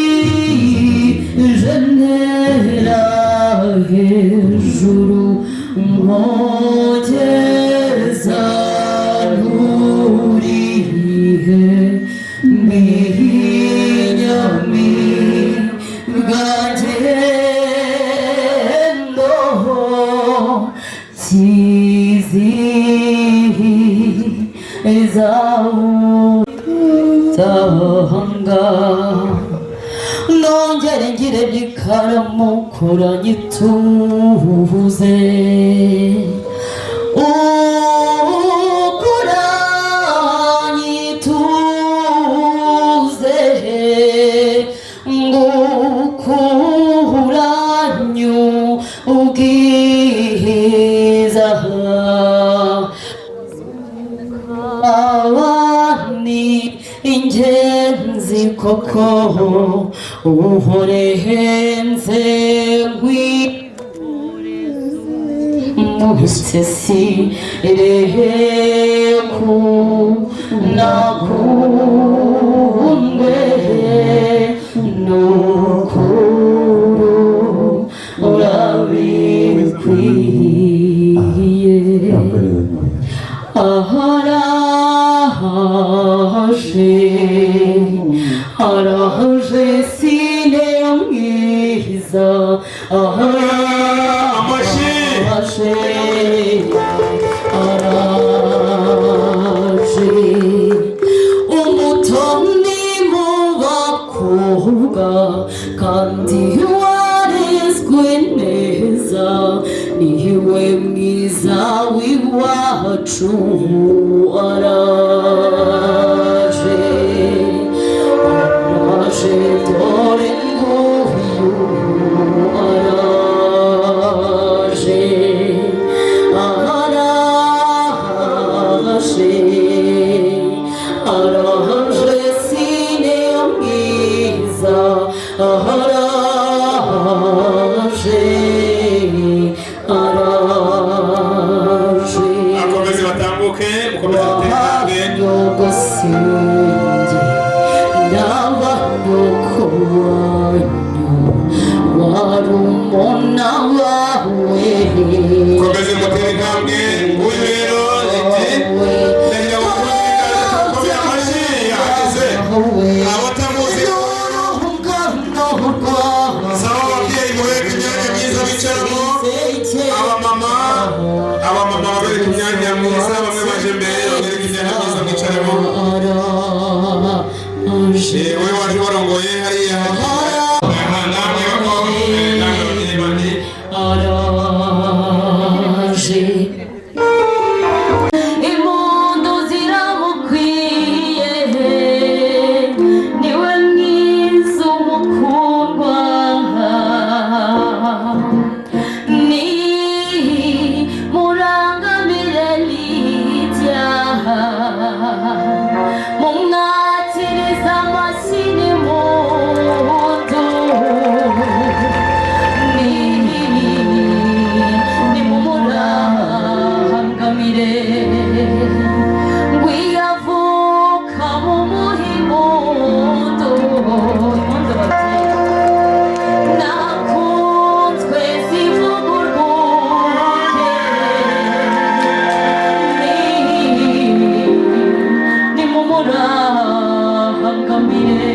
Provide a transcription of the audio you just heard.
uramukije ntera hejuru nkogeza nturihe mihinyami bwagendo kizihiza utahanga nongere ngire n'ikaramu kuranyituze ukuranyituze ngukuranyu ubwiza abani ingenzi koko uhorehenze musesi reheku nakundwe nukuru urabikwiye araje sine mwiza araje umutoni mu bakobwa kandi warezwe neza niwe mwiza w'iwacu araje dore nguyu araje sine mwiza araje akomeze batambuke mukomeze gusenge n'abanyoko wanyu warumona wawe mukomeze mutere intambwe uyu rero iti ndagira ngo mukomeze amashyi yahageze abatamuzi saba ababyeyi mubereke imyanya myiza bicaramo abamama babereka imyanya myiza bamwe baje mbere babereka imyanya myiza bicaramo wowe waje warongoye hariya namwe bakobwa namwe ababyeyi bandi araje impundu ziramukwiye niwe mwiza umukundwa ni murangamire n'ibyaha mumwakiriza amashyini mundu nimumurangamire ngwiyavuka mu muhimundu impundu babyeyi nakunzwe zivuga urwunge nimumurangamire